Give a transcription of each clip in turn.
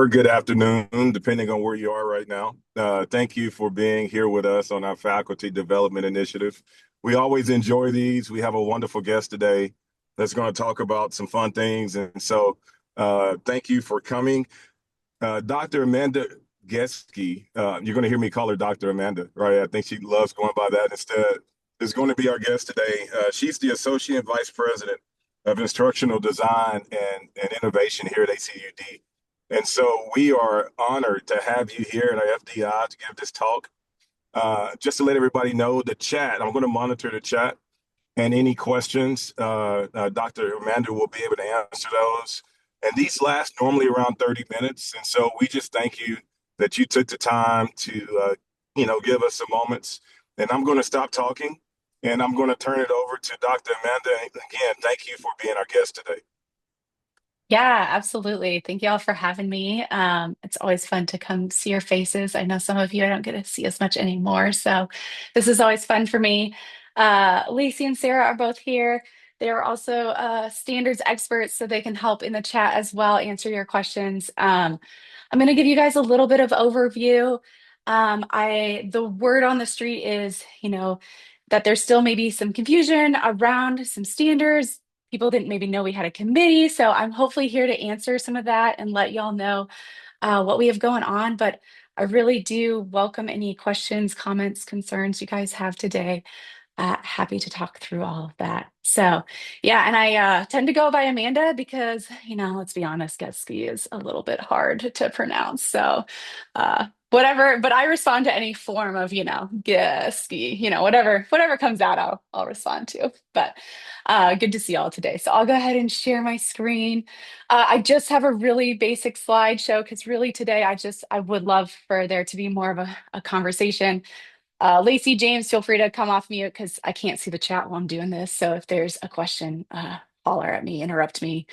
or good afternoon, depending on where you are right now. Thank you for being here with us on our faculty development initiative. We always enjoy these. We have a wonderful guest today that's going to talk about some fun things. And so thank you for coming. Dr. Amanda Goetzke, you're going to hear me call her Dr. Amanda, right? I think she loves going by that instead, is going to be our guest today. She's the Associate Vice President of Instructional Design and Innovation here at ACUD. And so we are honored to have you here at our FDI to give this talk. Just to let everybody know, the chat, I'm going to monitor the chat, and any questions, Dr. Amanda will be able to answer those. And these last normally around 30 minutes. And so we just thank you that you took the time to, give us some moments. And I'm going to stop talking and I'm going to turn it over to Dr. Amanda. And again, thank you for being our guest today. Yeah, absolutely. Thank you all for having me. It's always fun to come see your faces. I know some of you I don't get to see as much anymore, so this is always fun for me. Lacey and Sarah are both here. They are also standards experts, so they can help in the chat as well, answer your questions. I'm going to give you guys a little bit of overview. The word on the street is, that there's still maybe some confusion around some standards. People didn't maybe know we had a committee. So I'm hopefully here to answer some of that and let y'all know what we have going on. But I really do welcome any questions, comments, concerns you guys have today. Happy to talk through all of that. So yeah, and I tend to go by Amanda because, let's be honest, Goetzke is a little bit hard to pronounce. So whatever, but I respond to any form of, Goetzke, whatever comes out, I'll respond to. But good to see y'all today. So I'll go ahead and share my screen. I just have a really basic slideshow because really today I would love for there to be more of a conversation. Lacey, James, feel free to come off mute because I can't see the chat while I'm doing this. So if there's a question, holler at me, interrupt me,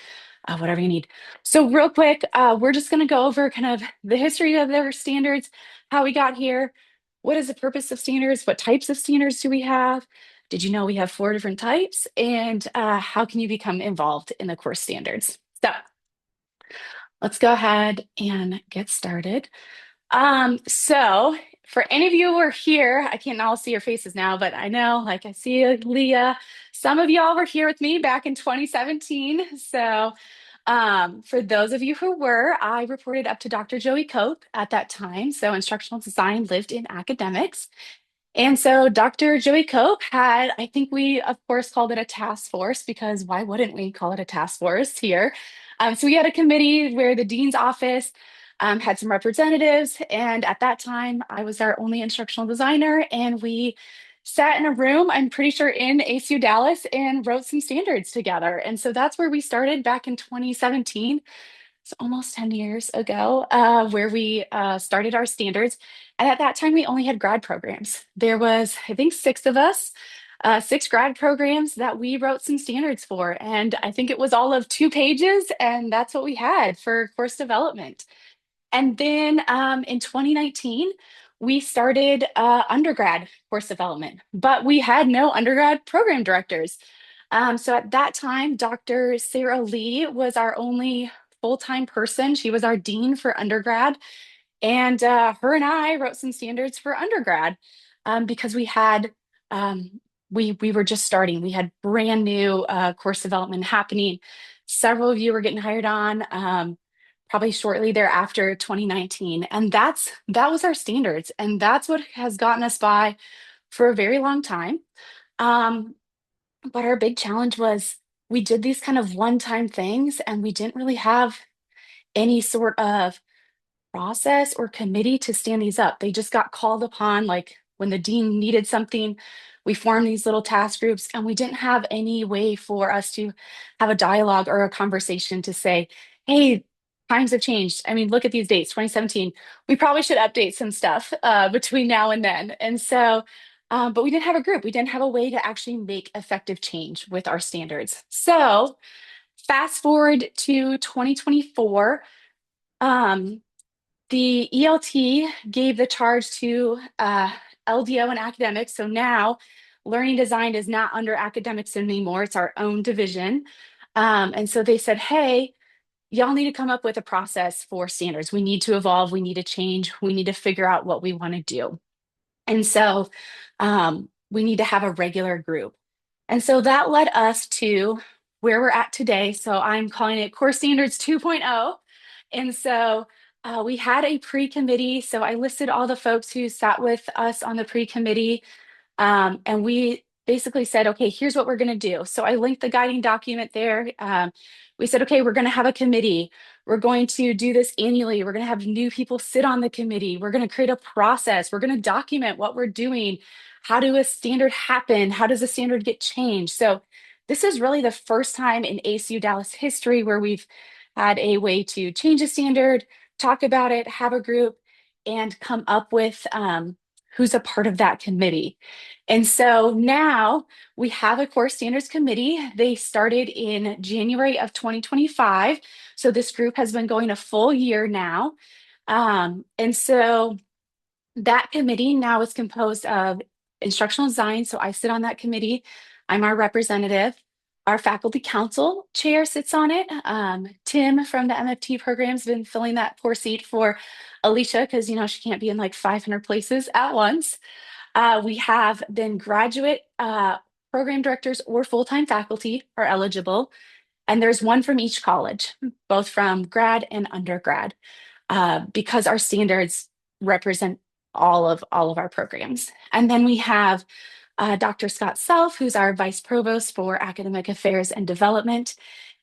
whatever you need. So real quick, we're just going to go over kind of the history of their standards, how we got here, what is the purpose of standards, what types of standards do we have? Did you know we have 4 different types? And how can you become involved in the course standards? So let's go ahead and get started. So for any of you who are here, I can't all see your faces now, but I know, like I see Leah, some of y'all were here with me back in 2017. So for those of you who were, I reported up to Dr. Joey Cope at that time. So instructional design lived in academics. And so Dr. Joey Cope had, I think we, of course, called it a task force because why wouldn't we call it a task force here? So we had a committee where the dean's office had some representatives. And at that time, I was our only instructional designer. And we sat in a room, I'm pretty sure in ACU Dallas, and wrote some standards together. And so that's where we started back in 2017. It's almost 10 years ago, where we started our standards. And at that time, we only had grad programs. There was, I think, 6 of us, 6 grad programs that we wrote some standards for. And I think it was all of 2 pages, and that's what we had for course development. And then in 2019, we started undergrad course development, but we had no undergrad program directors. So at that time, Dr. Sarah Lee was our only full-time person. She was our dean for undergrad. And her and I wrote some standards for undergrad because we were just starting. We had brand new course development happening. Several of you were getting hired on probably shortly thereafter, 2019. And that was our standards. And that's what has gotten us by for a very long time. But our big challenge was we did these kind of one-time things and we didn't really have any sort of process or committee to stand these up. They just got called upon, like when the dean needed something, we formed these little task groups and we didn't have any way for us to have a dialogue or a conversation to say, hey, times have changed. I mean, look at these dates, 2017. We probably should update some stuff between now and then. And so, but we didn't have a group. We didn't have a way to actually make effective change with our standards. So fast forward to 2024, the ELT gave the charge to LDO and academics. So now learning design is not under academics anymore. It's our own division. And so they said, hey, y'all need to come up with a process for standards. We need to evolve, we need to change, we need to figure out what we want to do. And so we need to have a regular group. And so that led us to where we're at today. So I'm calling it Core Standards 2.0. And so we had a pre-committee. So I listed all the folks who sat with us on the pre-committee. And we basically said, okay, here's what we're going to do. So I linked the guiding document there. We said, okay, we're going to have a committee. We're going to do this annually. We're going to have new people sit on the committee. We're going to create a process. We're going to document what we're doing. How do a standard happen? How does a standard get changed? So this is really the first time in ACU Dallas history where we've had a way to change a standard, talk about it, have a group, and come up with who's a part of that committee. And so now we have a core standards committee. They started in January of 2025. So this group has been going a full year now. And so that committee now is composed of instructional design. So I sit on that committee. I'm our representative. Our faculty council chair sits on it. Tim from the MFT program has been filling that poor seat for Alicia because, she can't be in like 500 places at once. We have then graduate program directors or full-time faculty are eligible. And there's one from each college, both from grad and undergrad, because our standards represent all of our programs. And then we have Dr. Scott Self, who's our vice provost for academic affairs and development,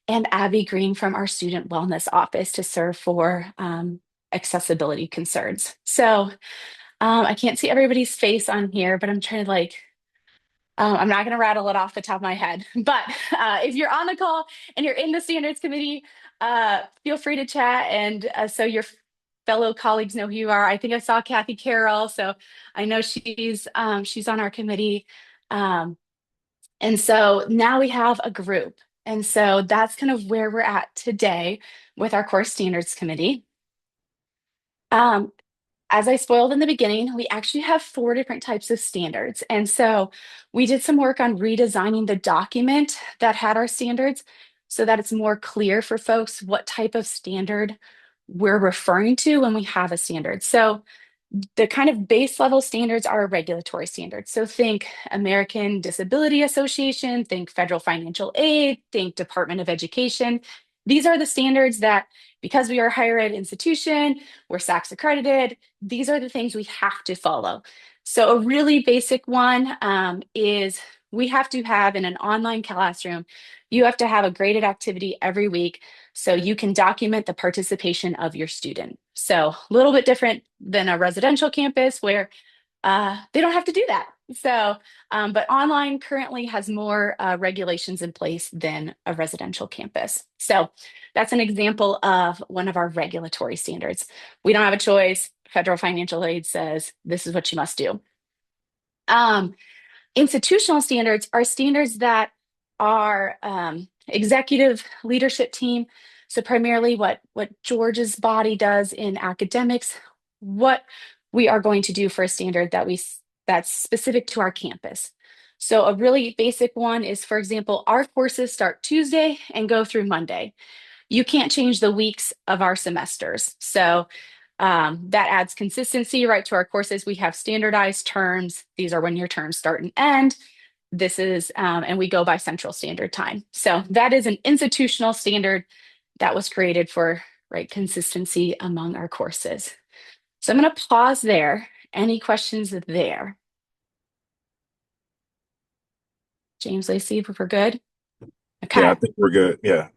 and Abby Green from our student wellness office to serve for accessibility concerns. So I can't see everybody's face on here, but I'm trying to I'm not going to rattle it off the top of my head. But if you're on the call and you're in the standards committee, feel free to chat. And so your fellow colleagues know who you are. I think I saw Kathy Carroll, so I know she's on our committee. And so now we have a group. And so that's kind of where we're at today with our core standards committee. Um, as I spoiled in the beginning, we actually have 4 different types of standards. And so we did some work on redesigning the document that had our standards so that it's more clear for folks what type of standard we're referring to when we have a standard. So the kind of base level standards are regulatory standards. So think American Disability Association, think federal financial aid, think Department of Education. These are the standards that, because we are a higher ed institution, we're SACS accredited, these are the things we have to follow. So a really basic one is we have to have in an online classroom, you have to have a graded activity every week so you can document the participation of your student. So a little bit different than a residential campus where they don't have to do that. So, but online currently has more regulations in place than a residential campus. So that's an example of one of our regulatory standards. We don't have a choice. Federal financial aid says this is what you must do. Institutional standards are standards that are executive leadership team. So primarily what George's body does in academics, what we are going to do for a standard that's specific to our campus. So a really basic one is, for example, our courses start Tuesday and go through Monday. You can't change the weeks of our semesters. So that adds consistency right to our courses. We have standardized terms. These are when your terms start and end. This is, and we go by Central Standard Time. So that is an institutional standard that was created for consistency among our courses. So I'm going to pause there. Any questions there? James, Lacey, if we're good? Yeah, I Okay. think we're good. Yeah.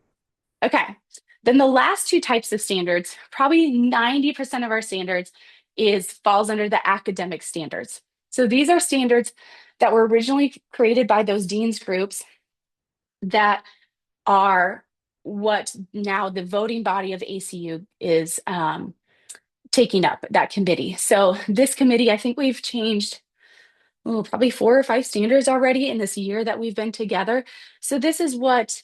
Okay. Then the last 2 types of standards, probably 90% of our standards falls under the academic standards. So these are standards that were originally created by those deans groups that are what now the voting body of ACU is taking up, that committee. So this committee, I think we've changed probably 4 or 5 standards already in this year that we've been together. So this is what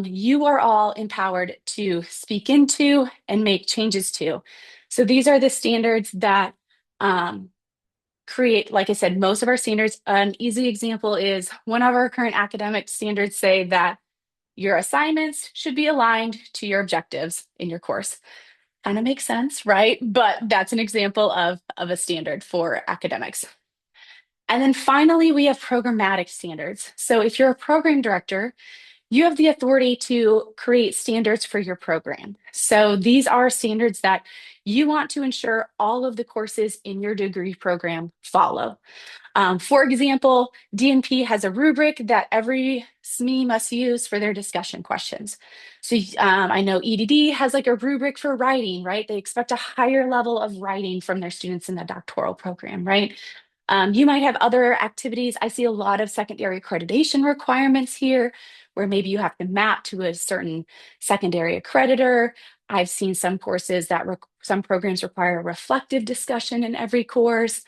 you are all empowered to speak into and make changes to. So these are the standards that create, like I said, most of our standards. An easy example is one of our current academic standards say that Your assignments should be aligned to your objectives in your course. Kind of makes sense, right? But that's an example of a standard for academics. And then finally, we have programmatic standards. So if you're a program director, you have the authority to create standards for your program. So these are standards that you want to ensure all of the courses in your degree program follow. For example, DNP has a rubric that every SME must use for their discussion questions. So I know EDD has like a rubric for writing, right? They expect a higher level of writing from their students in the doctoral program, right? You might have other activities. I see a lot of secondary accreditation requirements here, where maybe you have to map to a certain secondary accreditor. I've seen some courses that some programs require reflective discussion in every course.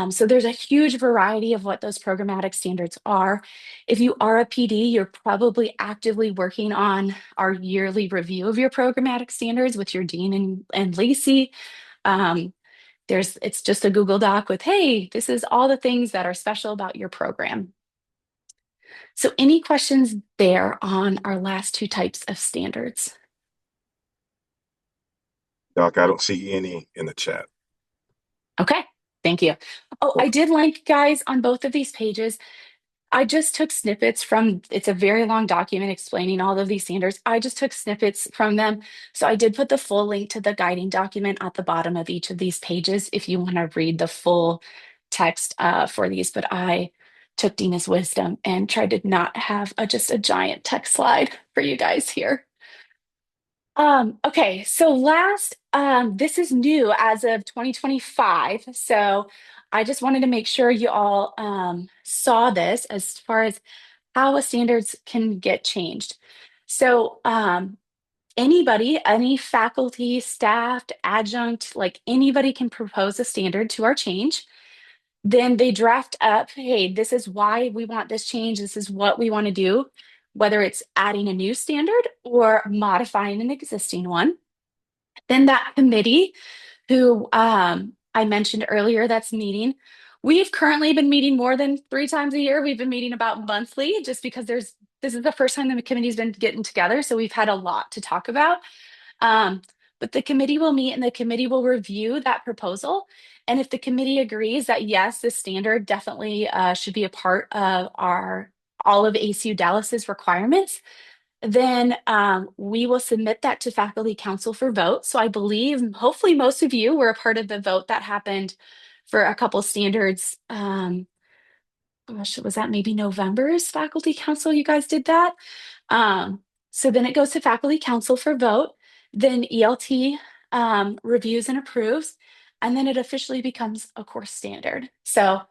So there's a huge variety of what those programmatic standards are. If you are a PD, you're probably actively working on our yearly review of your programmatic standards with your dean and Lacey. Um, it's just a Google Doc with, hey, this is all the things that are special about your program. So any questions there on our last two types of standards? Doc, I don't see any in the chat. Okay, thank you. Oh, I Okay. did link guys on both of these pages. I just took snippets from, it's a very long document explaining all of these standards. I just took snippets from them. So I did put the full link to the guiding document at the bottom of each of these pages if you want to read the full text for these. But I took Dina's wisdom and tried to not have just a giant text slide for you guys here. Okay, so this is new as of 2025. So I just wanted to make sure you all saw this as far as how a standards can get changed. So anybody, any faculty, staff, adjunct, like anybody can propose a standard to our change. Then they draft up, hey, this is why we want this change. This is what we want to do, whether it's adding a new standard or modifying an existing one. Then that committee who I mentioned earlier that's meeting. We've currently been meeting more than 3 times a year. We've been meeting about monthly just because this is the first time the committee's been getting together. So we've had a lot to talk about. Um, but the committee will meet and the committee will review that proposal. And if the committee agrees that yes, this standard definitely should be a part of all of ACU Dallas's requirements, then we will submit that to faculty council for vote. So I believe, hopefully, most of you were a part of the vote that happened for a couple standards. Gosh, was that maybe November's faculty council? You guys did that. So then it goes to faculty council for vote. Then ELT reviews and approves, and then it officially becomes a course standard. So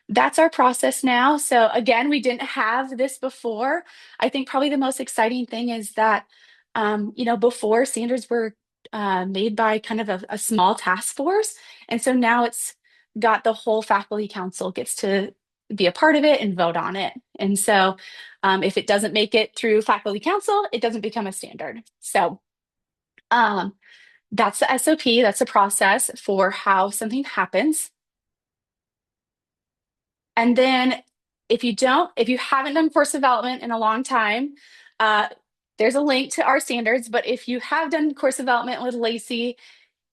that's our process now. So again, we didn't have this before. I think probably the most exciting thing is that, before standards were made by kind of a small task force. And so now it's got the whole faculty council gets to be a part of it and vote on it. And so if it doesn't make it through faculty council, it doesn't become a standard. So um, that's the SOP, that's a process for how something happens. And then if you haven't done course development in a long time, there's a link to our standards. But if you have done course development with Lacey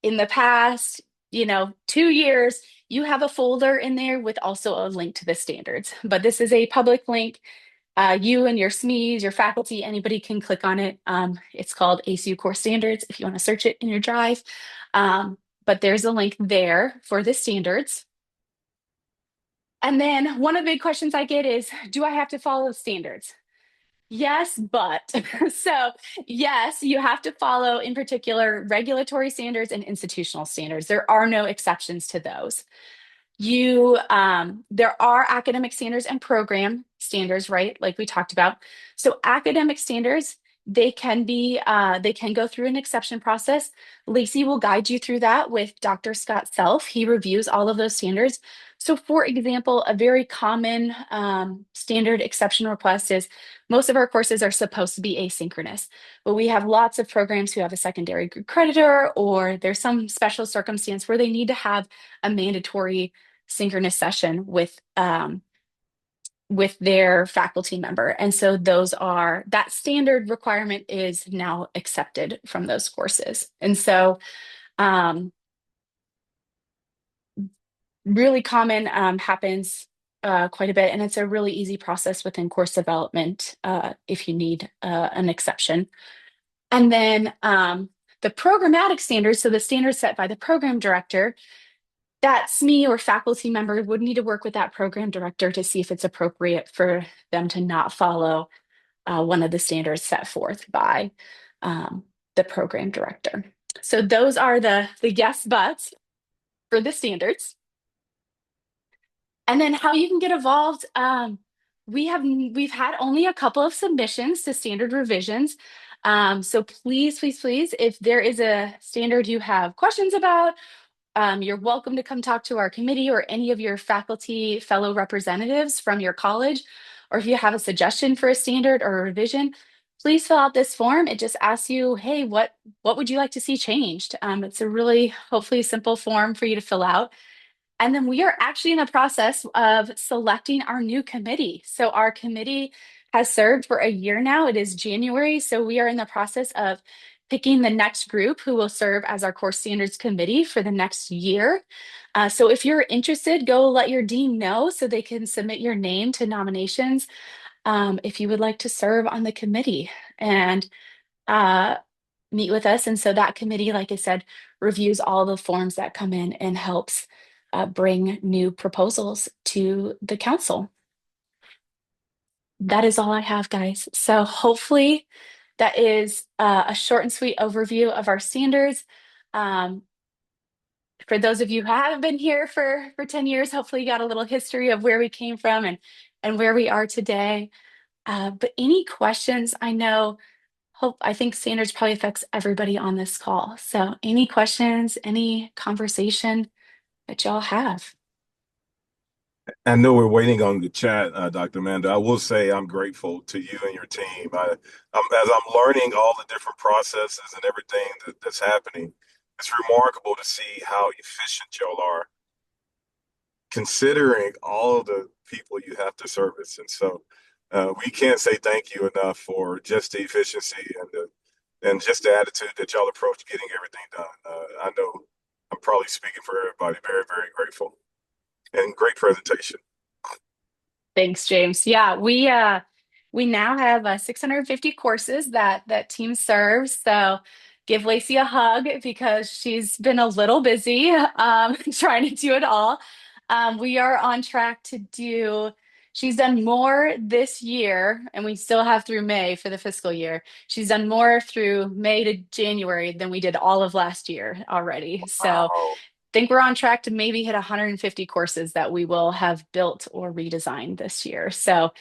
in the past, 2 years, you have a folder in there with also a link to the standards. But this is a public link. You and your SMEs, your faculty, anybody can click on it. It's called ACU Course Standards if you want to search it in your drive. But there's a link there for the standards. And then one of the big questions I get is, do I have to follow standards? Yes, but so yes, you have to follow in particular regulatory standards and institutional standards. There are no exceptions to those. There are academic standards and program standards, right? Like we talked about. So academic standards, they can go through an exception process. Lacey will guide you through that with Dr. Scott Self. He reviews all of those standards. So for example, a very common standard exception request is most of our courses are supposed to be asynchronous, but we have lots of programs who have a secondary creditor, or there's some special circumstance where they need to have a mandatory synchronous session with with their faculty member. And so that standard requirement is now accepted from those courses. And so um, really common, happens quite a bit. And it's a really easy process within course development if you need an exception. And then the programmatic standards, so the standards set by the program director, that's me or faculty member would need to work with that program director to see if it's appropriate for them to not follow one of the standards set forth by um, the program director. So those are the yes buts for the standards. And then how you can get involved. We've had only a couple of submissions to standard revisions. So please, please, please, if there is a standard you have questions about, you're welcome to come talk to our committee or any of your faculty fellow representatives from your college. Or if you have a suggestion for a standard or a revision, please fill out this form. It just asks you, hey, what would you like to see changed? It's a really hopefully simple form for you to fill out. And then we are actually in the process of selecting our new committee. So our committee has served for a year now. It is January. So we are in the process of picking the next group who will serve as our course standards committee for the next year. So if you're interested, go let your dean know so they can submit your name to nominations if you would like to serve on the committee. And uh, meet with us. And so that committee, like I said, reviews all the forms that come in and helps bring new proposals to the council. That is all I have, guys. So hopefully that is a short and sweet overview of our standards. Um, for those of you who haven't been here for 10 years, hopefully you got a little history of where we came from and where we are today. But any questions, I think standards probably affects everybody on this call. So any questions, any conversation that y'all have? I know we're waiting on the chat, Dr. Amanda. I will say I'm grateful to you and your team. As I'm learning all the different processes and everything that's happening, it's remarkable to see how efficient y'all are, considering all of the people you have to service. And so we can't say thank you enough for just the efficiency and just the attitude that y'all approach getting everything done. I know I'm probably speaking for everybody. Very, very grateful and great presentation. Thanks, James. Yeah, we now have 650 courses that team serves. So give Lacey a hug because she's been a little busy trying to do it all. We are on track to do. She's done more this year, and we still have through May for the fiscal year. She's done more through May to January than we did all of last year already. So Wow. think we're on track to maybe hit 150 courses that we will have built or redesigned this year. So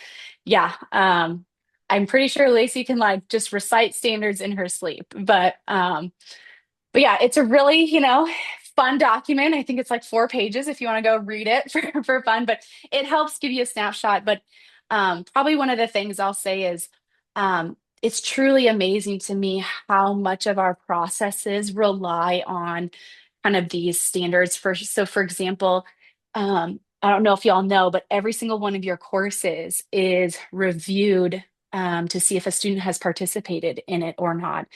yeah, I'm pretty sure Lacey can like just recite standards in her sleep. But yeah, it's a really, fun document. I think it's like 4 pages if you want to go read it for fun, but it helps give you a snapshot. But probably one of the things I'll say is it's truly amazing to me how much of our processes rely on kind of these standards for example, I don't know if y'all know, but every single one of your courses is reviewed to see if a student has participated in it or not.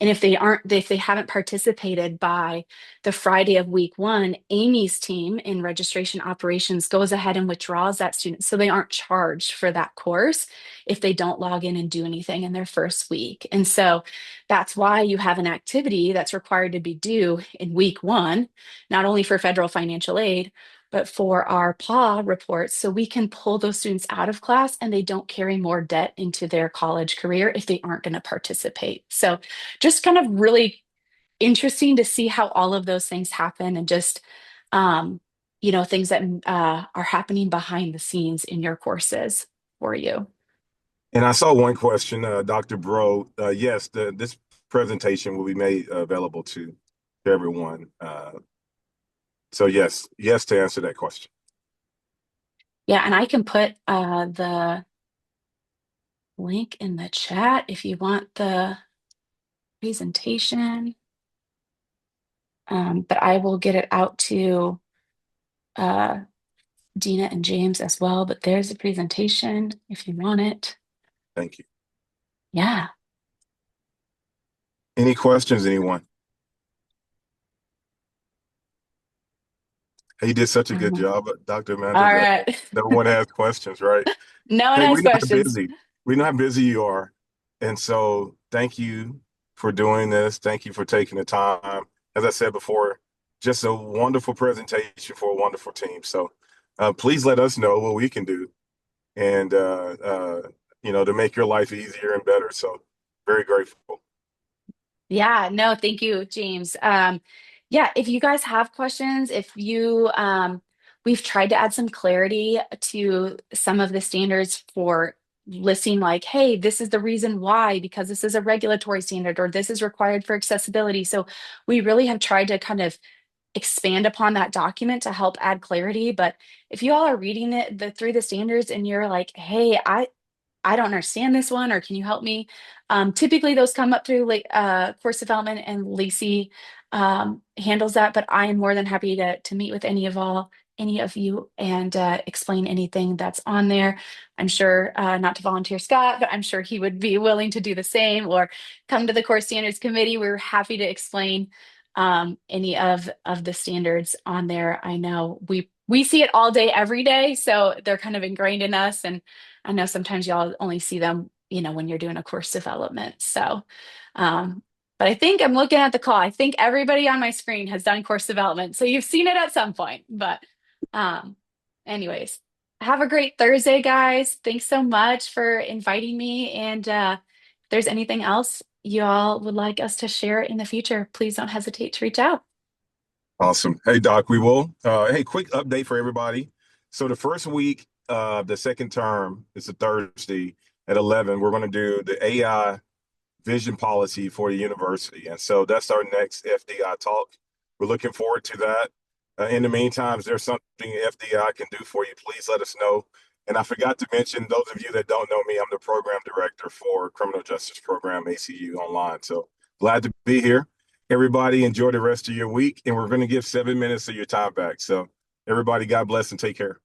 And if they haven't participated by the Friday of week one, Amy's team in registration operations goes ahead and withdraws that student. So they aren't charged for that course if they don't log in and do anything in their first week. And so that's why you have an activity that's required to be due in week one, not only for federal financial aid, but for our PAW reports, so we can pull those students out of class and they don't carry more debt into their college career if they aren't going to participate. So just kind of really interesting to see how all of those things happen and just um, things that are happening behind the scenes in your courses for you. And I saw one question, Dr. Bro. Yes, this presentation will be made available to everyone. So yes to answer that question. Yeah, and I can put the link in the chat if you want the presentation. But I will get it out to uh, Gina and James as well, but there's a presentation if you want it. Thank you. Yeah. Any questions, anyone? Hey, you did such a good Um, job, Dr. Amanda, all that right. no one has questions, right? No one Hey, has we know how questions. busy. We know how busy you are. And so thank you for doing this. Thank you for taking the time. As I said before, just a wonderful presentation for a wonderful team. So please let us know what we can do and to make your life easier and better. So very grateful. Yeah, no, thank you, James. Yeah, if you guys have questions, if you we've tried to add some clarity to some of the standards for listing like, hey, this is the reason why, because this is a regulatory standard or this is required for accessibility. So we really have tried to kind of expand upon that document to help add clarity. But if you all are reading through the standards and you're like, hey, I don't understand this one, or can you help me? Typically, those come up through like course development, and Lacey handles that. But I am more than happy to meet with any of you, and explain anything that's on there. I'm sure not to volunteer Scott, but I'm sure he would be willing to do the same, or come to the course standards committee. We're happy to explain any of the standards on there. I know we see it all day, every day, so they're kind of ingrained in us, and I know sometimes y'all only see them, when you're doing a course development. So, um, but I think I'm looking at the call. I think everybody on my screen has done course development. So you've seen it at some point. But, um, anyways, have a great Thursday, guys. Thanks so much for inviting me. And if there's anything else you all would like us to share in the future, please don't hesitate to reach out. Awesome. Hey, Doc, we will. Hey, quick update for everybody. So the first week of the second term, it's a Thursday at 11, we're going to do the AI vision policy for the university. And so that's our next FDI talk. We're looking forward to that. In the meantime, if there's something FDI can do for you, please let us know. And I forgot to mention, those of you that don't know me, I'm the program director for Criminal Justice Program, ACU Online. So glad to be here. Everybody enjoy the rest of your week. And we're going to give 7 minutes of your time back. So everybody, God bless and take care.